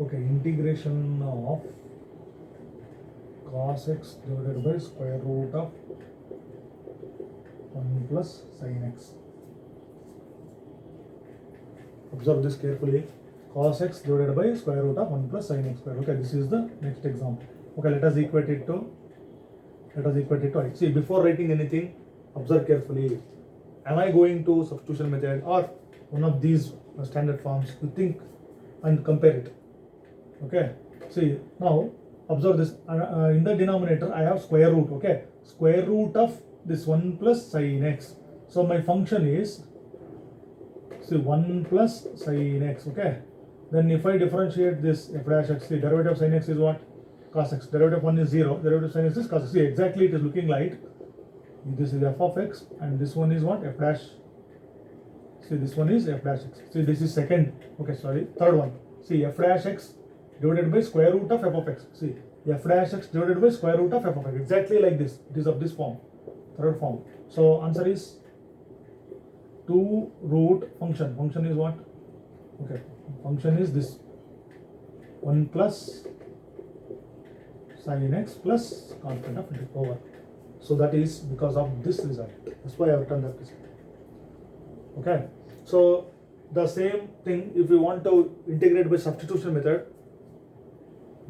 Okay, integration of cos x divided by square root of 1 plus sin x. Observe this carefully. Cos x divided by square root of 1 plus sin x square. Okay, this is the next example. Okay, let us equate it to I. See, before writing anything, observe carefully. Am I going to substitution method or one of these standard forms? You think and compare it. Okay, see, now observe this. In the denominator I have square root. Okay, square root of this 1 plus sin x. So my function is, see, 1 plus sin x. Okay, then if I differentiate this f dash x, the derivative of sin x is what? Cos x. Derivative of 1 is 0. Derivative of sin x is cos x. See, exactly it is looking like this is f of x and this one is what? F dash. See, this one is f dash x. See, this is second. Okay, sorry, third one. See, f dash x divided by square root of f of x. See, f dash x divided by square root of f of x. Exactly like this. It is of this form. Third form. So answer is 2 root function. Function is what? Okay, function is this 1 plus sin x plus constant of it over. So that is because of this result. That's why I have written that result. Okay, so the same thing, if you want to integrate by substitution method,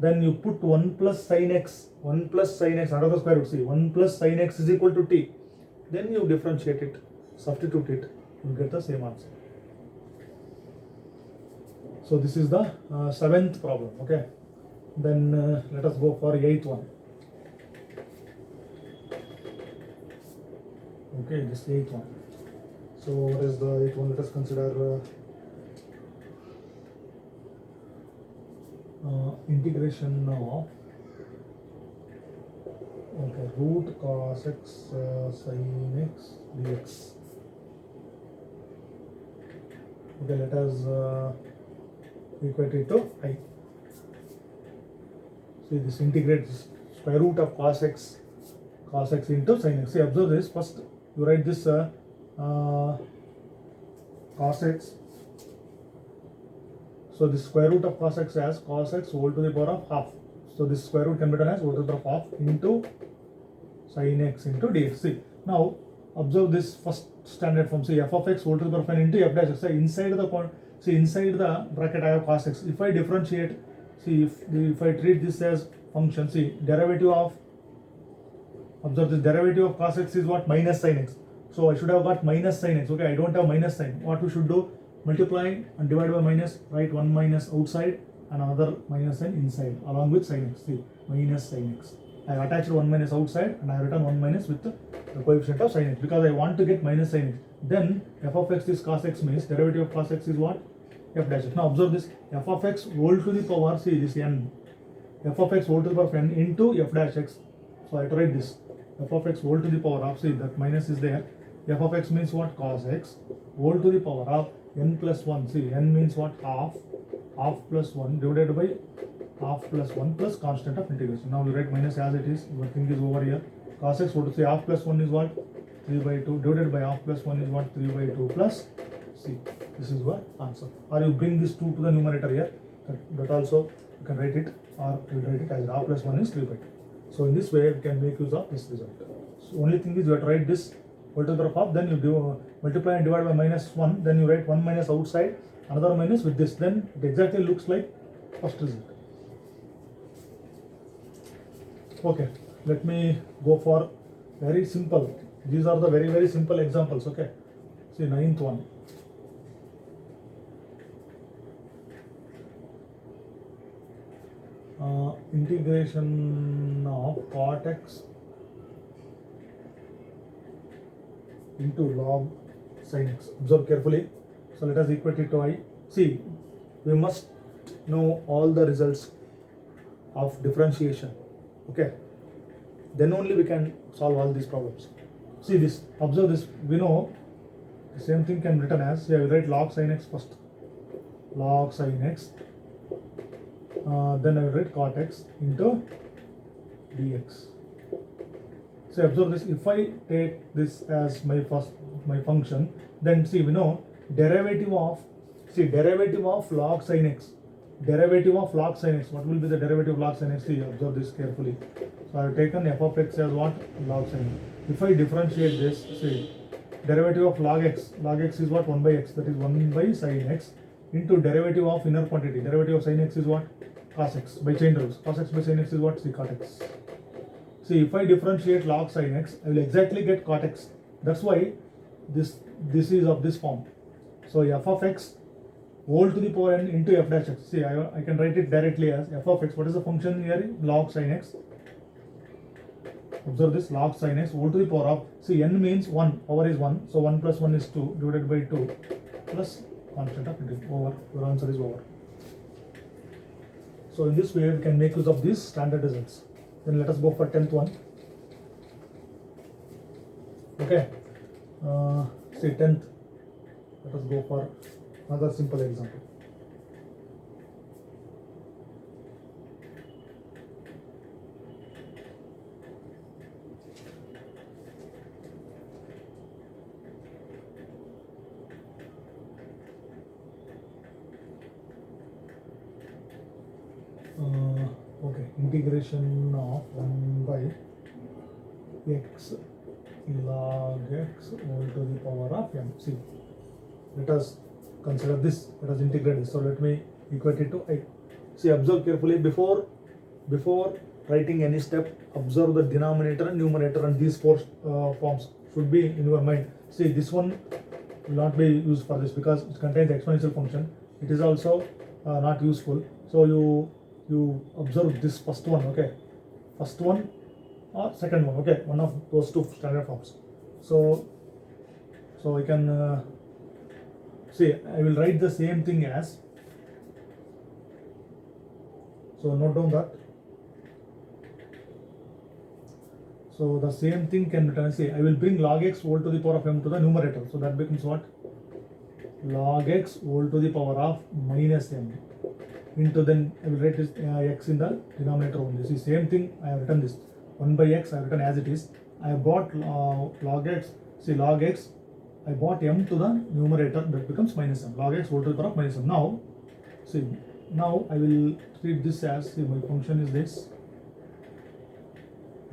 then you put 1 plus sin x, 1 plus sin x under the square root. See, 1 plus sin x is equal to t. Then you differentiate it, substitute it, you get the same answer. So this is the 7th problem. Okay, then let us go for 8th one. Okay, this 8th one. So what is the 8th one? Let us consider integration of root cos x sin x dx. Okay, let us equate it to I. See, this integrates square root of cos x into sin x. See, observe this. First you write this cos x. So this square root of cos x as cos x whole to the power of half. So this square root can be written as whole to the power of half into sin x into dx. See, now observe this first standard form. See, f of x whole to the power of n into f dash x. Inside the bracket I have cos x. If I differentiate, see, if I treat this as function, see, derivative of, observe this, derivative of cos x is what? Minus sin x. So I should have got minus sin x. Okay, I don't have minus sign. What we should do? Multiply and divide by minus, write 1 minus outside and another minus sign inside along with sin x. See, minus sin x. I attached 1 minus outside and I have written 1 minus with the coefficient of sin x because I want to get minus sin x. Then f of x is cos x means derivative of cos x is what? F dash x. Now observe this, f of x whole to the power, see this n, f of x whole to the power of n into f dash x. So I write this, f of x whole to the power of, see, that minus is there, f of x means what? Cos x whole to the power of n plus 1. See, n means what? Half plus 1 divided by half plus 1 plus constant of integration. Now we write minus as it is, everything is over here. Cos x whole to, say, half plus 1 is what? 3 by 2 divided by half plus 1 is what? 3 by 2 plus, see, this is what answer. Or you bring this 2 to the numerator here, that also you can write it, or you write it as half plus 1 is 3 by 2. So in this way we can make use of this result. So only thing is you have to write this whole to the power of half, then you do multiply and divide by minus 1, then you write 1 minus outside, another minus with this, then it exactly looks like first result. Okay, let me go for very simple. These are the very simple examples. Okay, see, 9th one. Integration of cot x into log sin x. Observe carefully. So let us equate it to I. See, we must know all the results of differentiation. Okay, then only we can solve all these problems. See this, observe this, we know the same thing can be written as, here we write log sin x first, log sin x, then I will write cot x into dx. So observe this, if I take this as my function, then see, we know derivative of, see, derivative of log sin x, derivative of log sin x. What will be the derivative of log sin x? See, observe this carefully. So I have taken f of x as what? Log sin x. If I differentiate this, see, derivative of log x is what? 1 by x, that is 1 by sin x, into derivative of inner quantity. Derivative of sin x is what? Cos x by chain rules. Cos x by sin x is what? Secant x. See, if I differentiate log sin x, I will exactly get cot x. That's why this is of this form. So f of x whole to the power n into f dash x. See, I can write it directly as f of x. What is the function here? Log sin x. Observe this, log sin x whole to the power of, see, n means 1, power is 1, so 1 plus 1 is 2 divided by 2 plus constant of it, over. Your answer is over. So in this way we can make use of these standard results. Then let us go for 10th one. Okay, see 10th, let us go for another simple example. Okay, integration of 1 by x log x whole to the power of m. See, let us consider this, let us integrate this. So let me equate it to I. See, observe carefully before writing any step, observe the denominator and numerator, and these four forms should be in your mind. See, this one will not be used for this because it contains exponential function. It is also not useful. So you observe this first one, okay, first one or second one, okay, one of those two standard forms. So I can see, I will write the same thing as, so note down that. So the same thing can be written, say, I will bring log x whole to the power of m to the numerator. So that becomes what? Log x whole to the power of minus m into, then I will write this x in the denominator only. See, same thing, I have written this 1 by x, I have written as it is. I have brought log x, see, log x, I brought m to the numerator, that becomes minus m, log x whole to the power of minus m. Now, see, now I will treat this as, see, my function is this,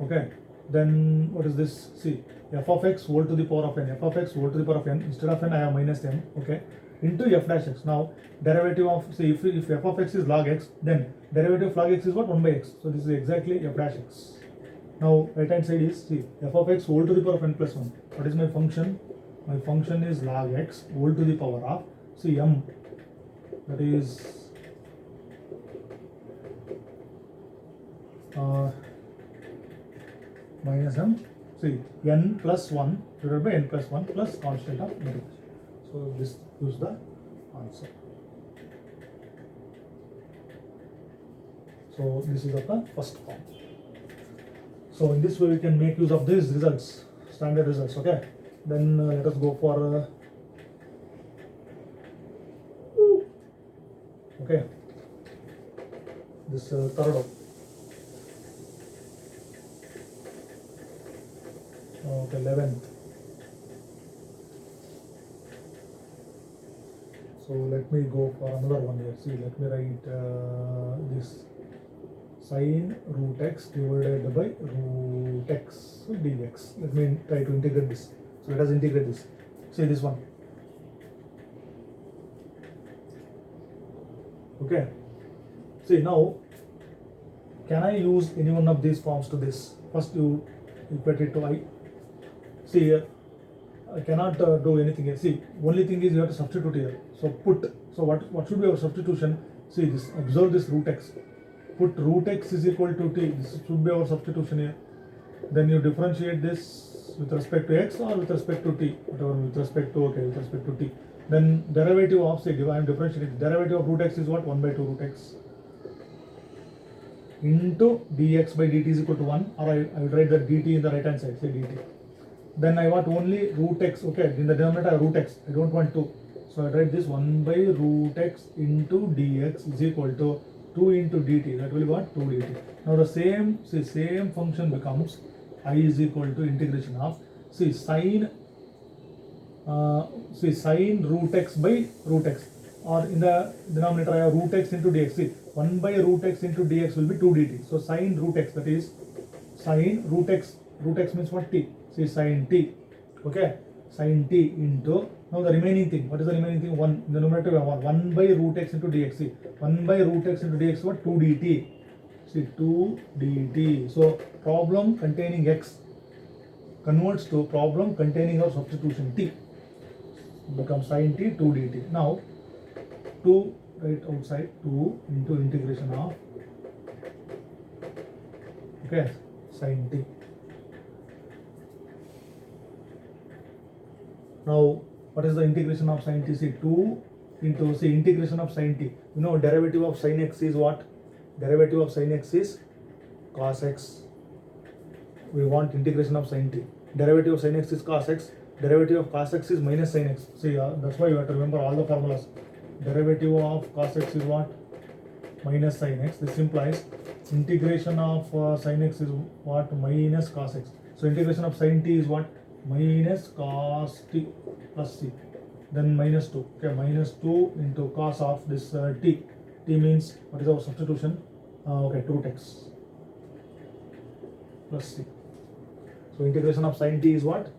okay, then what is this? See, f of x whole to the power of n, f of x whole to the power of n, instead of n I have minus m, okay, into f dash x. Now derivative of, say, if f of x is log x, then derivative of log x is what? 1 by x. So this is exactly f dash x. Now right hand side is, see, f of x whole to the power of n plus 1. What is my function? My function is log x whole to the power of, see, m, that is minus m, see, n plus 1 divided by n plus 1 plus constant of derivation. So this is the answer. So this is of the first form. So in this way we can make use of these results, standard results, okay. Then let us go for okay, this third one. Okay, 11th. So let me go for another one here. See, let me write this sin root x divided by root x dx. Let me try to integrate this. So let us integrate this. See this one. Okay. See, now can I use any one of these forms to this? First you equate it to I. See here, I cannot do anything here. See, only thing is you have to substitute here. So put, so what should be our substitution? See this, observe this root x. Put root x is equal to t. This should be our substitution here. Then you differentiate this with respect to x or with respect to t, whatever, with respect to, okay, with respect to t. Then derivative of, say, I am differentiating. Derivative of root x is what? 1 by 2 root x into dx by dt is equal to 1, or I will write that dt in the right hand side, say dt. Then I want only root x, okay, in the denominator I have root x, I don't want 2. So I write this 1 by root x into dx is equal to 2 into dt, that will be what? 2 dt. Now the same function becomes I is equal to integration of, see, sine root x by root x. or in the denominator I have root x into dx. See, 1 by root x into dx will be 2 dt. So sine root x, that is sine root x means what? T. See, sine t, okay, sine t into, now the remaining thing, what is the remaining thing? 1, in the numerator we have 1 by root x into dx. See, 1 by root x into dx, what? 2 dt. See, 2 dt. So problem containing x converts to problem containing our substitution t, becomes sin t 2 dt. Now 2 right outside, 2 into integration of, okay, sin t. Now what is the integration of sin t? See, 2 into, see, integration of sin t, you know, derivative of sin x is what? Derivative of sin x is cos x. We want integration of sin t. Derivative of sin x is cos x. Derivative of cos x is minus sin x. See, that's why you have to remember all the formulas. Derivative of cos x is what? Minus sin x. This implies integration of sin x is what? Minus cos x. So integration of sin t is what? Minus cos t plus c. Then minus 2. Okay, minus 2 into cos of this t. T means, what is our substitution? Okay, root x plus c. So integration of sin t is what?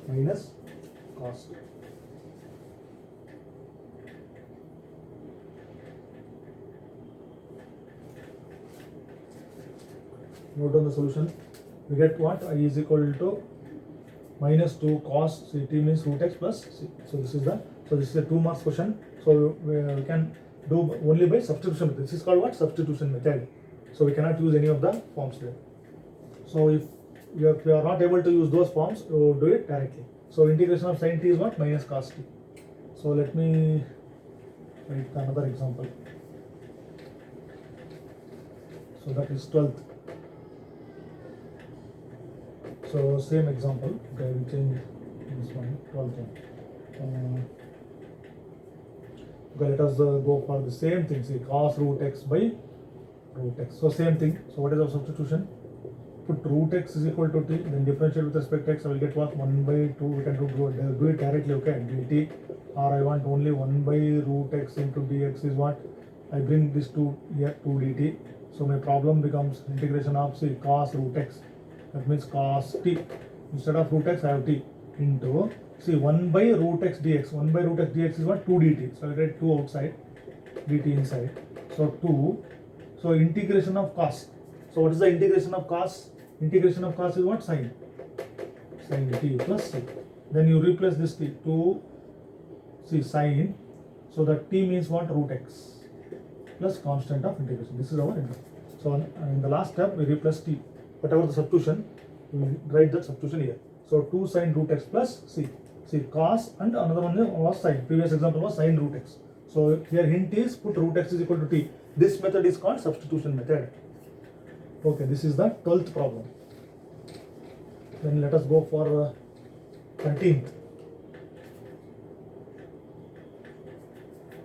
Minus cos t. Note down the solution. We get what? I is equal to minus 2 cos c t means root x plus c. So this is a 2 marks question. So we can do only by substitution method. This is called what? Substitution method. So we cannot use any of the forms there. So if you are not able to use those forms, you do it directly. So integration of sin t is what? Minus cos t. So let me write another example. So that is 12th. So same example. Okay, we change this one, 12th one. Okay, let us go for the same thing. See, cos root x by root x. So same thing. So what is our substitution? Put root x is equal to t, then differentiate with respect to x. I will get what? 1 by 2. We can do it directly. Okay, dt. Or I want only 1 by root x into dx is what? I bring this to here, 2 dt. So my problem becomes integration of, see, cos root x. That means cos t. Instead of root x, I have t into, see, 1 by root x dx. 1 by root x dx is what? 2 dt. So I write 2 outside, dt inside. So 2. So integration of cos. So what is the integration of cos? Integration of cos is what? Sin t plus c. Then you replace this t to, see, sin. So that t means what? Root x plus constant of integration. This is our integral. So in the last step, we replace t. Whatever the substitution, we write that substitution here. So 2 sin root x plus c. See, cos and another one was sin. Previous example was sin root x. So here hint is put root x is equal to t. This method is called substitution method. Okay, this is the 12th problem. Then let us go for 13th.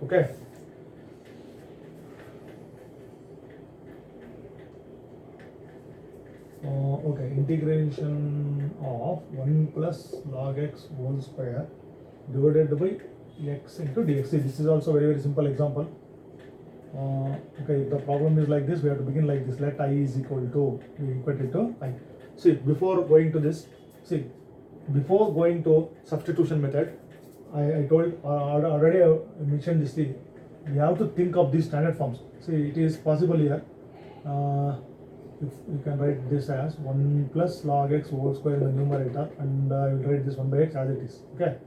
Okay. Okay, integration of 1 plus log x whole square divided by x into dx. See, this is also very simple example. Okay, if the problem is like this, we have to begin like this. Let I is equal to, we equate it to I. See, before going to this, see, before going to substitution method, I told already, I mentioned this thing. We have to think of these standard forms. See, it is possible here. If you can write this as 1 plus log x whole square in the numerator, and I will write this 1 by x as it is. Okay.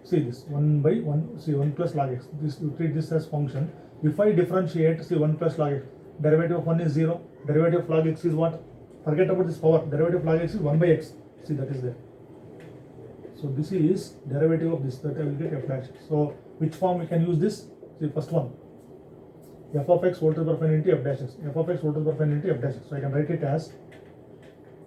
See this 1 by 1. See, 1 plus log x. This, you treat this as function. If I differentiate, see, 1 plus log x, derivative of 1 is 0. Derivative of log x is what? Forget about this power. Derivative of log x is 1 by x. See, that is there. So this is derivative of this, that I will get f dash. So which form we can use this? See, first one, f of x whole to the power into f dash x. F of x whole to the power into f dash x. So I can write it as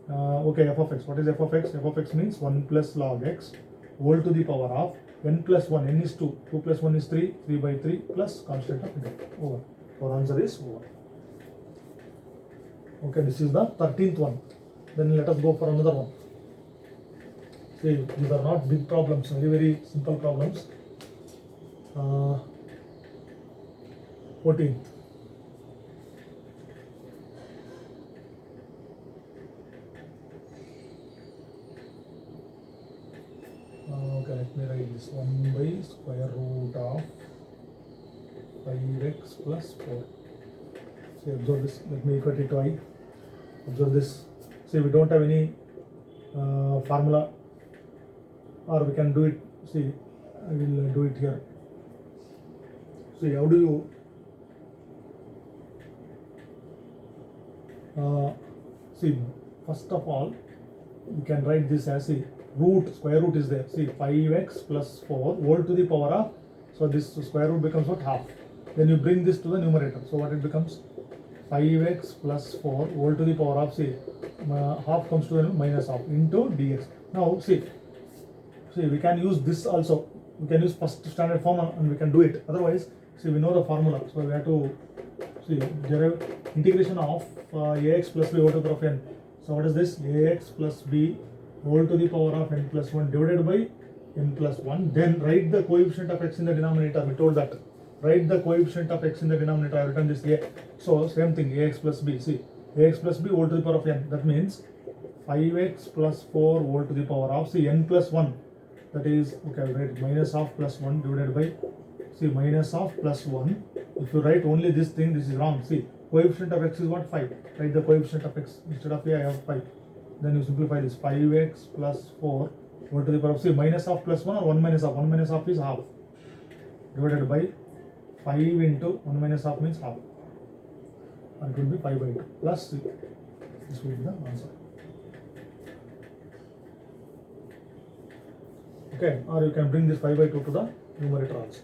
okay, f of x. What is f of x? F of x means 1 plus log x whole to the power of n plus 1. N is 2. 2 plus 1 is 3. 3 by 3 plus constant of integral. Over. Our answer is over. Okay, this is the 13th one. Then let us go for another one. See, these are not big problems, very simple problems. 14. Okay, let me write this 1 by square root of 5x plus 4. See, observe this. Let me equate it to I. Observe this. See, we don't have any formula, or we can do it. See, I will do it here. See, how do you see? First of all, you can write this as a root. Square root is there. See, 5x plus 4 whole to the power of. So this square root becomes what? Half. Then you bring this to the numerator. So what it becomes? 5x plus 4 whole to the power of, see, half comes to the minus half into dx. Now see, we can use this also. We can use first standard form and we can do it. Otherwise, see, we know the formula. So we have to see derive integration of ax plus b whole to the power of n. So what is this? Ax plus b whole to the power of n plus 1 divided by n plus 1. Then write the coefficient of x in the denominator. We told that. Write the coefficient of x in the denominator. I written this a. So same thing, ax plus b. See, ax plus b whole to the power of n. That means 5x plus 4 whole to the power of, see, n plus 1. That is, okay, I'll write minus half plus 1 divided by, see, minus half plus 1. If you write only this thing, this is wrong. See, coefficient of x is what? 5. Write the coefficient of x. Instead of a, I have 5. Then you simplify this. 5x plus 4 whole to the power of, see, minus half plus 1 or 1 minus half. 1 minus half is half. Divided by 5 into 1 minus half means half. And it will be 5 by 2 plus 3. This will be the answer. Okay, or you can bring this 5 by 2 to the numerator also.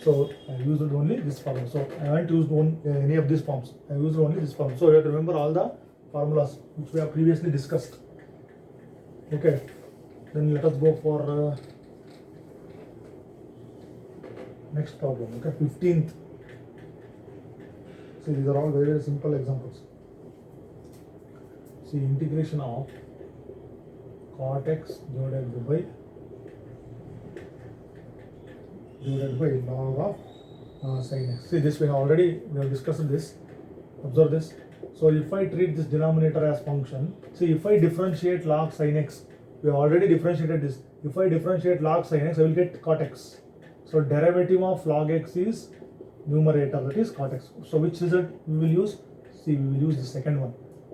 So I used only this formula. So I haven't used any of these forms. I used only this form. So you have to remember all the formulas which we have previously discussed. Okay, then let us go for next problem. Okay, 15th. See, these are all very, very simple examples. See, integration of cot x divided by log of sin x. See, this we have discussed this. Observe this. So if I treat this denominator as function, see, if I differentiate log sin x, we have already differentiated this. If I differentiate log sin x, I will get cot x. So derivative of log x is numerator, that is cot x. So which result we will use? See, we will use the second one.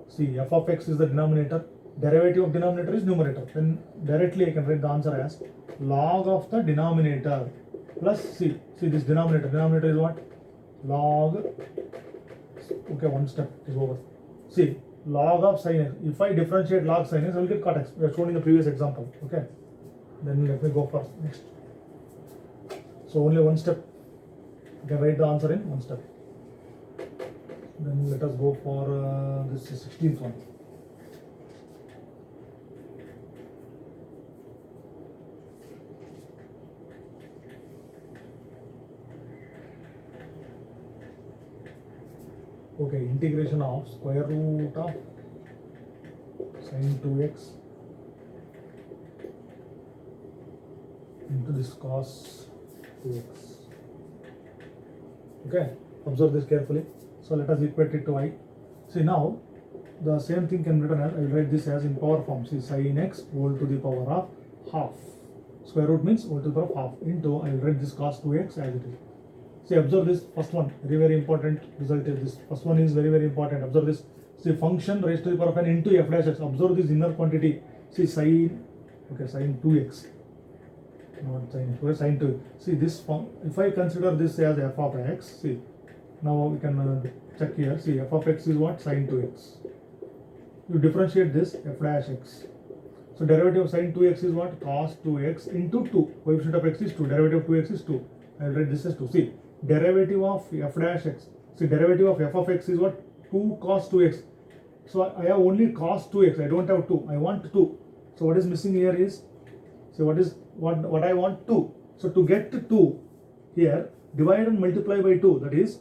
See, f of x is the denominator, derivative of denominator is numerator. Then directly I can write the answer as log of the denominator plus, see this denominator is what? Log, okay, one step is over. See, log of sin x. If I differentiate log sin x, I will get cot x. We have shown in the previous example. Okay, then let me go for next. So only one step. You can write the answer in one step. Then let us go for this 16th one. Okay, integration of square root of sin 2x into this cos 2x. Okay, observe this carefully. So let us equate it to I. See, now the same thing can be written as, I will write this as in power form. See, sin x whole to the power of half. Square root means whole to the power of half into, I will write this cos 2x as it is. See, observe this first one, very, very important result is this. First one is very, very important. Observe this. See, function raised to the power of n into f dash x. Observe this inner quantity. See, sin 2x. Not sin x, sin 2. See, this if I consider this as f of x, see, now we can check here. See, f of x is what? Sin 2x. You differentiate this f dash x. So, derivative of sin 2x is what? Cos 2x into 2. Coefficient of x is 2. Derivative of 2x is 2. I will write this as 2. See, derivative of f dash x. See, derivative of f of x is what? 2 cos 2x. So I have only cos 2x. I don't have 2. I want 2. So what is missing here is, see, what I want 2. So to get 2 here, divide and multiply by 2. That is,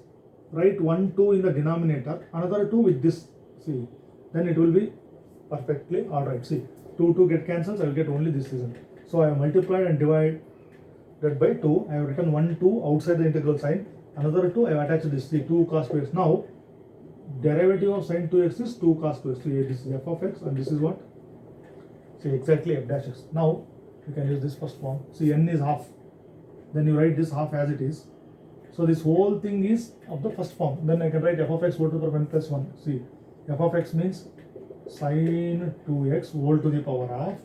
write 1 2 in the denominator, another 2 with this. See, then it will be perfectly alright. See, 2 get cancels. I will get only this result. So I have multiplied and divide that by 2. I have written 1 2 outside the integral sign. Another 2 I have attached this 3 2 cos 2x. Now derivative of sin 2x is 2 cos 2x. So this is f of x and this is what? See exactly f dash x. Now you can use this first form. See n is half. Then you write this half as it is. So this whole thing is of the first form. Then I can write f of x whole to the power n plus 1. See f of x means sin 2x whole to the power of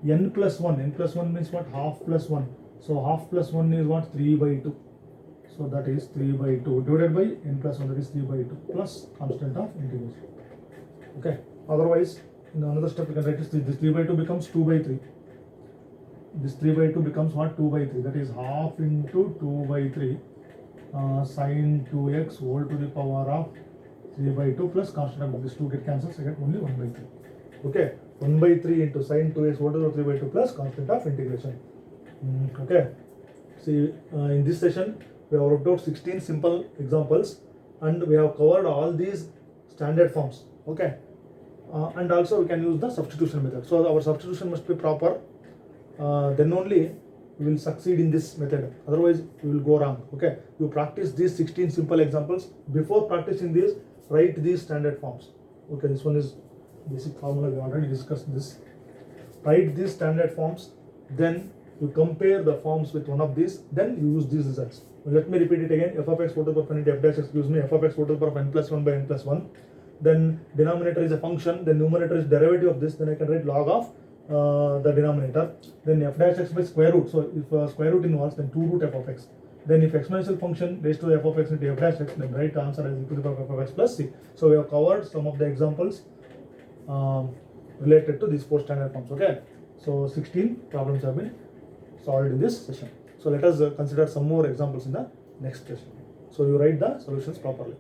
n plus 1. N plus 1 means what? Half plus 1. So half plus 1 is what? 3 by 2. So that is 3 by 2 divided by n plus 1, that is 3 by 2 plus constant of integration. Okay. Otherwise, in another step you can write this 3 by 2 becomes 2 by 3. This 3 by 2 becomes what? 2 by 3. That is half into 2 by 3 sin 2x whole to the power of 3 by 2 plus constant of this 2 get cancelled, so I get only 1 by 3. Okay. 1 by 3 into sin 2x whole to the 3 by 2 plus constant of integration. Okay. See, in this session, we have worked out 16 simple examples and we have covered all these standard forms. Okay. And also we can use the substitution method. So our substitution must be proper. Then only we will succeed in this method. Otherwise, we will go wrong. Okay. You practice these 16 simple examples. Before practicing this, write these standard forms. Okay. This one is basic formula. We already discussed this. Write these standard forms. Then you compare the forms with one of these. Then you use these results. Let me repeat it again. F of x whole to the power of n f dash x gives me f of x whole to the power of n plus 1 by n plus 1. Then denominator is a function. Then numerator is derivative of this. Then I can write log of the denominator. Then f dash x by square root. So if square root involves, then 2 root f of x. Then if exponential function raised to the f of x into f dash x, then write answer as equal to the power of f of x plus c. So we have covered some of the examples related to these 4 standard forms. Okay. So 16 problems have been solved in this session. So let us consider some more examples in the next session. So you write the solutions properly.